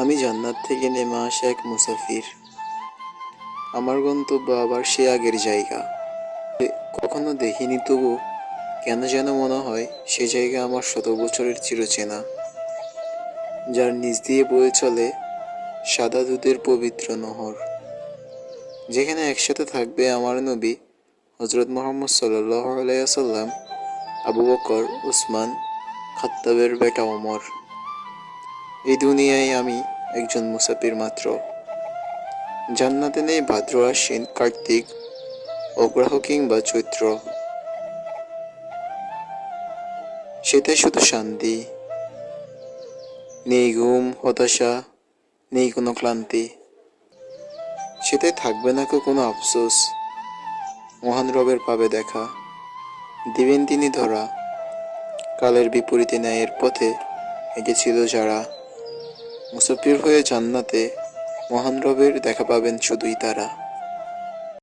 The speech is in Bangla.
আমি জান্নাত থেকে নেমে আসা এক মুসাফির। আমার গন্তব্য আবার সে আগের জায়গা। কখনো দেখিনি, তবু কেন যেন মনে হয় সে জায়গা আমার শত বছরের চিরচেনা, যার নিচ দিয়ে বয়ে চলে সাদা দুধের পবিত্র নহর, যেখানে একসাথে থাকবে আমার নবী হজরত মোহাম্মদ সাল্লাল্লাহু আলাইহি ওয়াসাল্লাম, আবু বকর, উসমান, খাত্তাবের বেটা ওমর। এই দুনিয়ায় আমি একজন মুসাফির মাত্র। জান্নাতে নেই ভাদ্র, আশ্বিন, কার্তিক, অগ্রহ কিংবা চৈত্র। সেটাই শুধু শান্তি। নেই ঘুম, হতাশা, নেই কোনো ক্লান্তি। সেটাই থাকবে না কোনো আফসোস। মহান রবের পাবে দেখা, দিবেন তিনি ধরা। কালের বিপরীতে ন্যায়ের পথে হেঁটেছিল যারা, মুসাফির হয়ে জান্নাতে মহান রবের দেখা পাবেন শুধুই তারা।